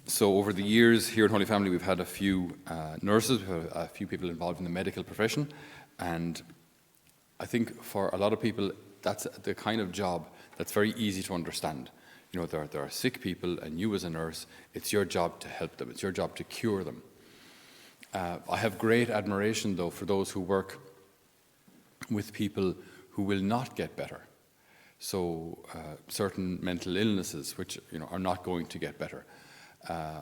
So over the years here at Holy Family, we've had a few nurses, we've had a few people involved in the medical profession, and I think for a lot of people, that's the kind of job that's very easy to understand. You know, there are sick people, and you as a nurse, it's your job to help them. It's your job to cure them. I have great admiration, though, for those who work with people who will not get better. So certain mental illnesses, which are not going to get better,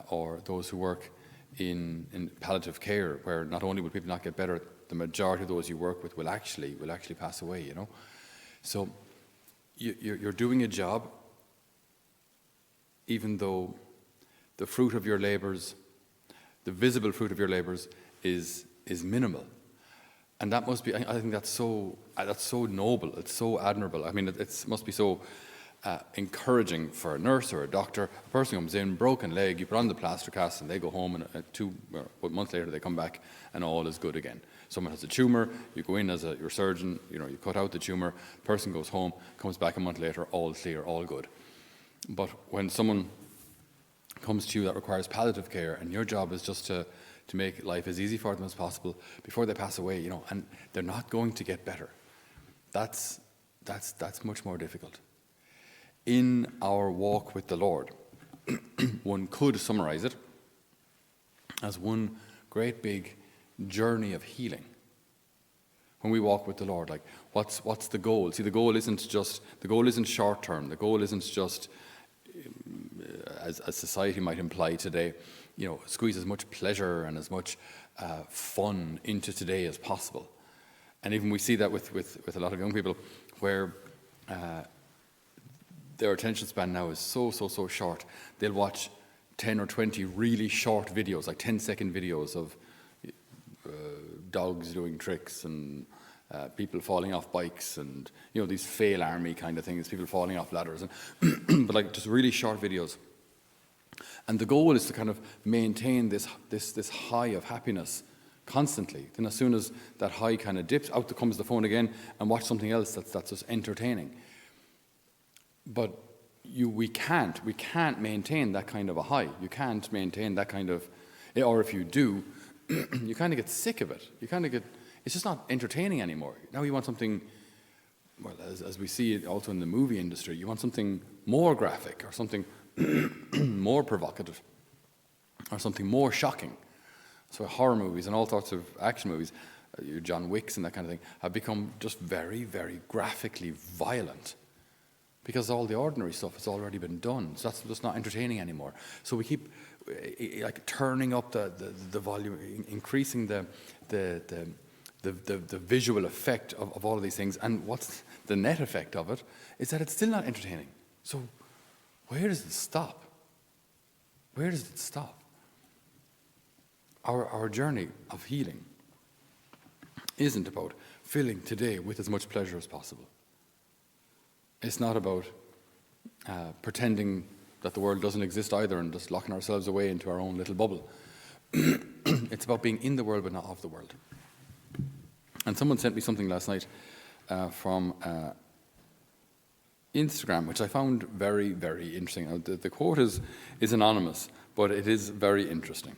or those who work in palliative care, where not only will people not get better, the majority of those you work with will actually pass away. So you're doing a job, even though the fruit of your labours, the visible fruit of your labours, is minimal. And that must be, I think that's so noble, it's so admirable. I mean, it must be so encouraging for a nurse or a doctor. A person comes in, broken leg, you put on the plaster cast, and they go home, and a month later they come back, and all is good again. Someone has a tumour, you go in as your surgeon, you cut out the tumour, person goes home, comes back a month later, all clear, all good. But when someone comes to you that requires palliative care, and your job is just to make life as easy for them as possible before they pass away, and they're not going to get better, that's much more difficult. In our walk with the Lord, one could summarize it as one great big journey of healing. When we walk with the Lord, like what's the goal? See, the goal isn't short term. The goal isn't just, as society might imply today, squeeze as much pleasure and as much fun into today as possible. And even we see that with a lot of young people, where their attention span now is so short. They'll watch 10 or 20 really short videos, like 10-second videos of dogs doing tricks and people falling off bikes, and these fail army kind of things, people falling off ladders, and but like just really short videos. And the goal is to kind of maintain this high of happiness constantly. Then as soon as that high kind of dips, out comes the phone again, and watch something else that's just entertaining. But we can't maintain that kind of a high. You can't maintain that kind of, or if you do, you kind of get sick of it. It's just not entertaining anymore. Now you want something, well, as we see it also in the movie industry, you want something more graphic, or something more provocative, or something more shocking. So horror movies and all sorts of action movies, your John Wicks and that kind of thing, have become just very, very graphically violent, because all the ordinary stuff has already been done. So that's just not entertaining anymore. So we keep like turning up the volume, increasing the visual effect of all of these things. And what's the net effect of it is that it's still not entertaining. So where does it stop? Where does it stop? Our journey of healing isn't about filling today with as much pleasure as possible. It's not about pretending that the world doesn't exist either and just locking ourselves away into our own little bubble. It's about being in the world but not of the world. And someone sent me something last night from Instagram, which I found very, very interesting. Now, the quote is anonymous, but it is very interesting.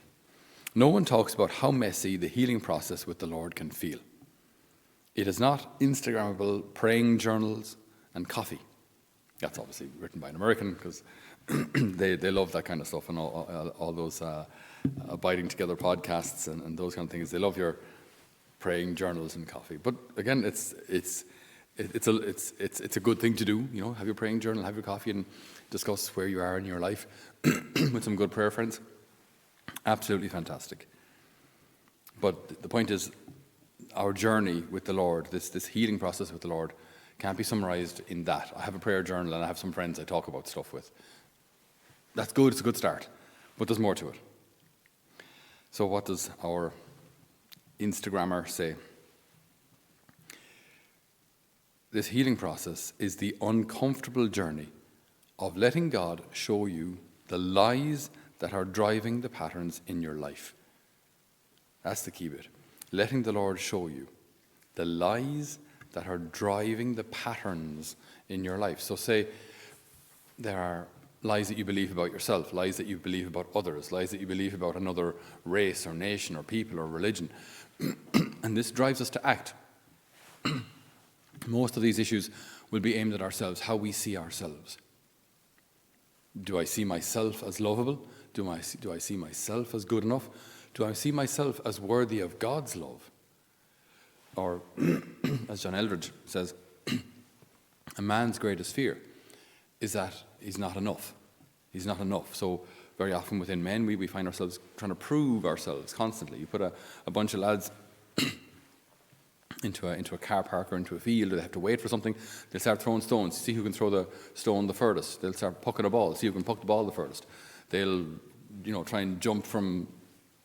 No one talks about how messy the healing process with the Lord can feel. It is not Instagrammable praying journals and coffee. That's obviously written by an American, because they love that kind of stuff, and all those abiding together podcasts and those kind of things. They love your praying journals and coffee. But again, it's a good thing to do. Have your praying journal, have your coffee, and discuss where you are in your life with some good prayer friends. Absolutely fantastic. But the point is, our journey with the Lord, this healing process with the Lord, can't be summarized in that. I have a prayer journal and I have some friends I talk about stuff with. That's good, it's a good start, but there's more to it. So what does our Instagrammer say? This healing process is the uncomfortable journey of letting God show you the lies that are driving the patterns in your life. That's the key bit. Letting the Lord show you the lies that are driving the patterns in your life. So say there are lies that you believe about yourself, lies that you believe about others, lies that you believe about another race or nation or people or religion. And this drives us to act. Most of these issues will be aimed at ourselves, how we see ourselves. Do I see myself as lovable? Do I see myself as good enough? Do I see myself as worthy of God's love? Or, as John Eldridge says, a man's greatest fear is that he's not enough. He's not enough. So very often within men, we find ourselves trying to prove ourselves constantly. You put a bunch of lads into a car park or into a field, or they have to wait for something, they'll start throwing stones, see who can throw the stone the furthest. They'll start pucking a ball, see who can puck the ball the furthest. They'll, try and jump from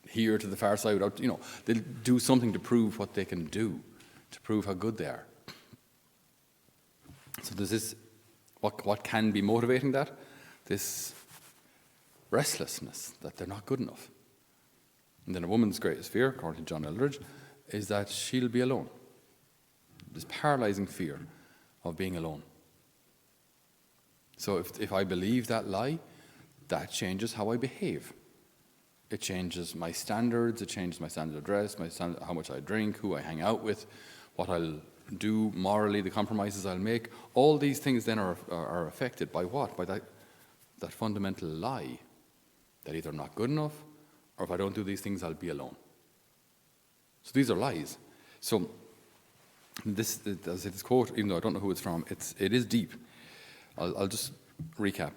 here to the far side without, they'll do something to prove what they can do, to prove how good they are. So there's this, what can be motivating that? This restlessness that they're not good enough. And then a woman's greatest fear, according to John Eldridge, is that she'll be alone. This paralyzing fear of being alone. So if I believe that lie, that changes how I behave. It changes my standards, it changes my standard of dress, how much I drink, who I hang out with, what I'll do morally, the compromises I'll make. All these things then are affected by what? By that fundamental lie that either I'm not good enough, or if I don't do these things, I'll be alone. So these are lies. So this quote, even though I don't know who it's from, it is deep. I'll just recap.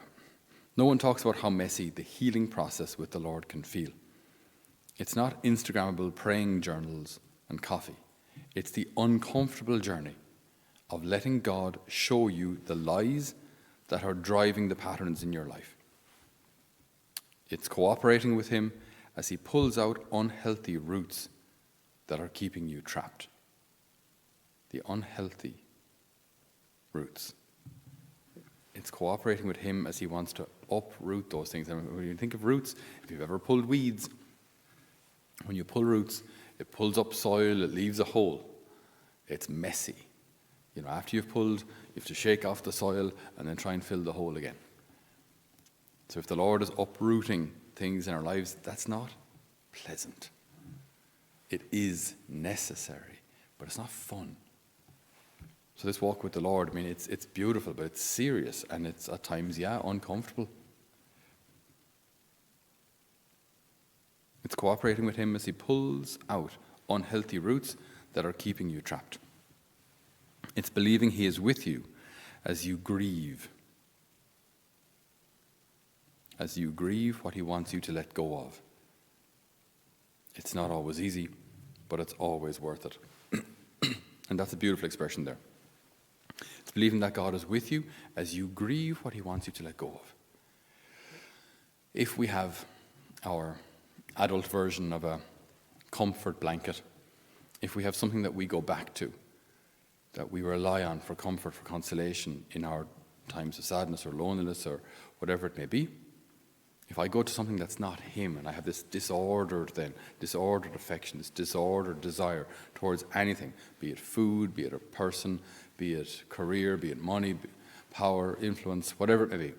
No one talks about how messy the healing process with the Lord can feel. It's not Instagrammable praying journals and coffee. It's the uncomfortable journey of letting God show you the lies that are driving the patterns in your life. It's cooperating with Him as He pulls out unhealthy roots that are keeping you trapped. The unhealthy roots. It's cooperating with Him as He wants to uproot those things. And when you think of roots, if you've ever pulled weeds, when you pull roots, it pulls up soil, it leaves a hole. It's messy. After you've pulled, you have to shake off the soil and then try and fill the hole again. So if the Lord is uprooting things in our lives, that's not pleasant. It is necessary, but it's not fun. So this walk with the Lord, it's beautiful, but it's serious, and it's at times, uncomfortable. It's cooperating with Him as He pulls out unhealthy roots that are keeping you trapped. It's believing He is with you as you grieve. As you grieve what He wants you to let go of. It's not always easy, but it's always worth it. And that's a beautiful expression there. It's believing that God is with you as you grieve what He wants you to let go of. If we have our adult version of a comfort blanket, if we have something that we go back to, that we rely on for comfort, for consolation in our times of sadness or loneliness or whatever it may be, if I go to something that's not Him and I have this disordered affection, this disordered desire towards anything, be it food, be it a person, be it career, be it money, power, influence, whatever it may be,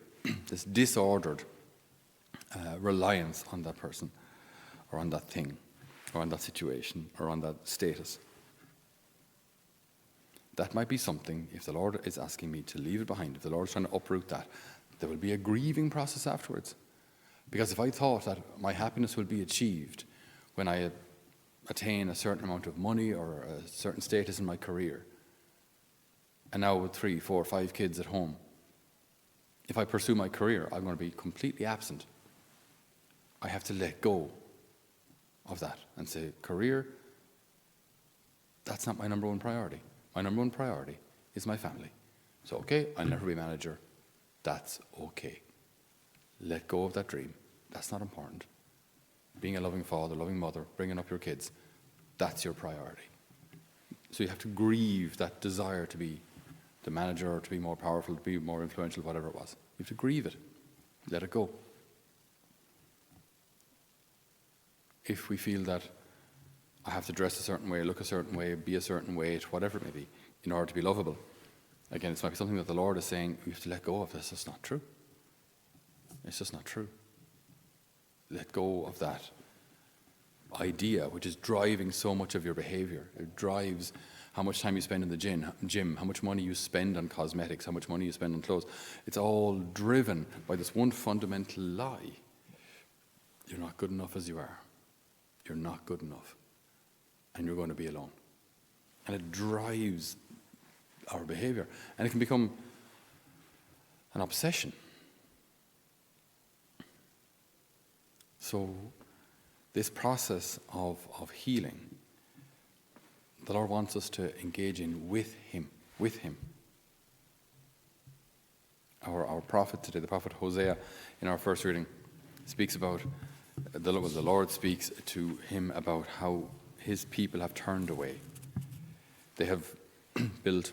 this disordered reliance on that person or on that thing or on that situation or on that status. That might be something, if the Lord is asking me to leave it behind, if the Lord is trying to uproot that, there will be a grieving process afterwards. Because if I thought that my happiness would be achieved when I attain a certain amount of money or a certain status in my career, and now with 3, 4, 5 kids at home, if I pursue my career, I'm going to be completely absent. I have to let go of that and say, career, that's not my number one priority. My number one priority is my family. So, okay, I'll never be manager. That's okay. Let go of that dream. That's not important. Being a loving father, loving mother, bringing up your kids, that's your priority. So you have to grieve that desire to be the manager or to be more powerful, to be more influential, whatever it was. You have to grieve it. Let it go. If we feel that I have to dress a certain way, look a certain way, be a certain weight, whatever it may be, in order to be lovable, again, it's might be something that the Lord is saying we have to let go of. This is not true. It's just not true. Let go of that idea which is driving so much of your behavior. It drives how much time you spend in the gym, how much money you spend on cosmetics, how much money you spend on clothes. It's all driven by this one fundamental lie. You're not good enough as you are. You're not good enough. And you're going to be alone. And it drives our behavior. And it can become an obsession. So this process of healing, the Lord wants us to engage in with Him. Our prophet today, the prophet Hosea, in our first reading, speaks about, the Lord speaks to him about how his people have turned away. They have built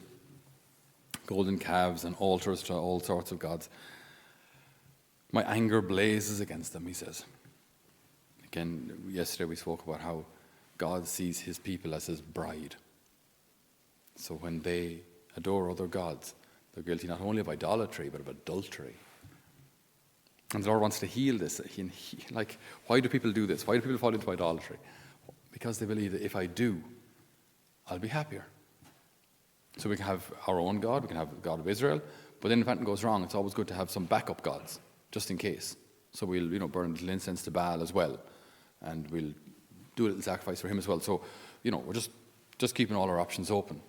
golden calves and altars to all sorts of gods. My anger blazes against them, he says. Again, yesterday we spoke about how God sees his people as his bride. So when they adore other gods, they're guilty not only of idolatry, but of adultery. And the Lord wants to heal this. Like, why do people do this? Why do people fall into idolatry? Because they believe that if I do, I'll be happier. So we can have our own God, we can have the God of Israel, but then if anything goes wrong, it's always good to have some backup gods, just in case. So we'll, burn a little incense to Baal as well, and we'll do a little sacrifice for him as well. So, we're just keeping all our options open.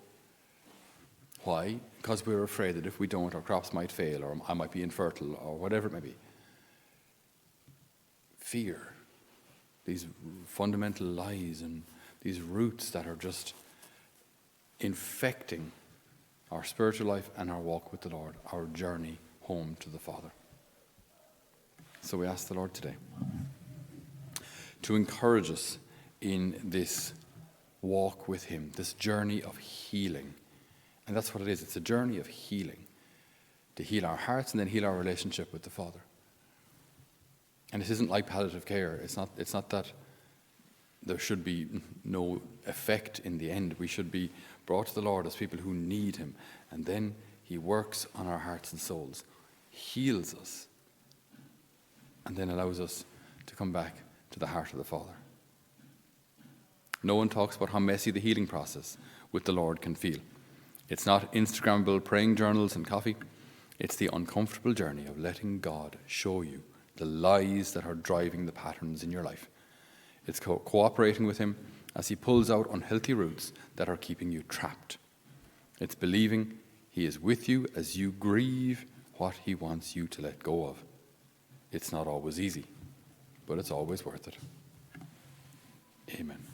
Why? Because we're afraid that if we don't, our crops might fail, or I might be infertile, or whatever it may be. Fear, these fundamental lies and these roots that are just infecting our spiritual life and our walk with the Lord, our journey home to the Father. So we ask the Lord today to encourage us in this walk with him, this journey of healing. And that's what it is. It's a journey of healing, to heal our hearts and then heal our relationship with the Father. And this isn't like palliative care. It's not that there should be no effect in the end. We should be brought to the Lord as people who need him. And then he works on our hearts and souls, heals us, and then allows us to come back to the heart of the Father. No one talks about how messy the healing process with the Lord can feel. It's not Instagrammable praying journals and coffee. It's the uncomfortable journey of letting God show you the lies that are driving the patterns in your life. It's cooperating with him as he pulls out unhealthy roots that are keeping you trapped. It's believing he is with you as you grieve what he wants you to let go of. It's not always easy, but it's always worth it. Amen.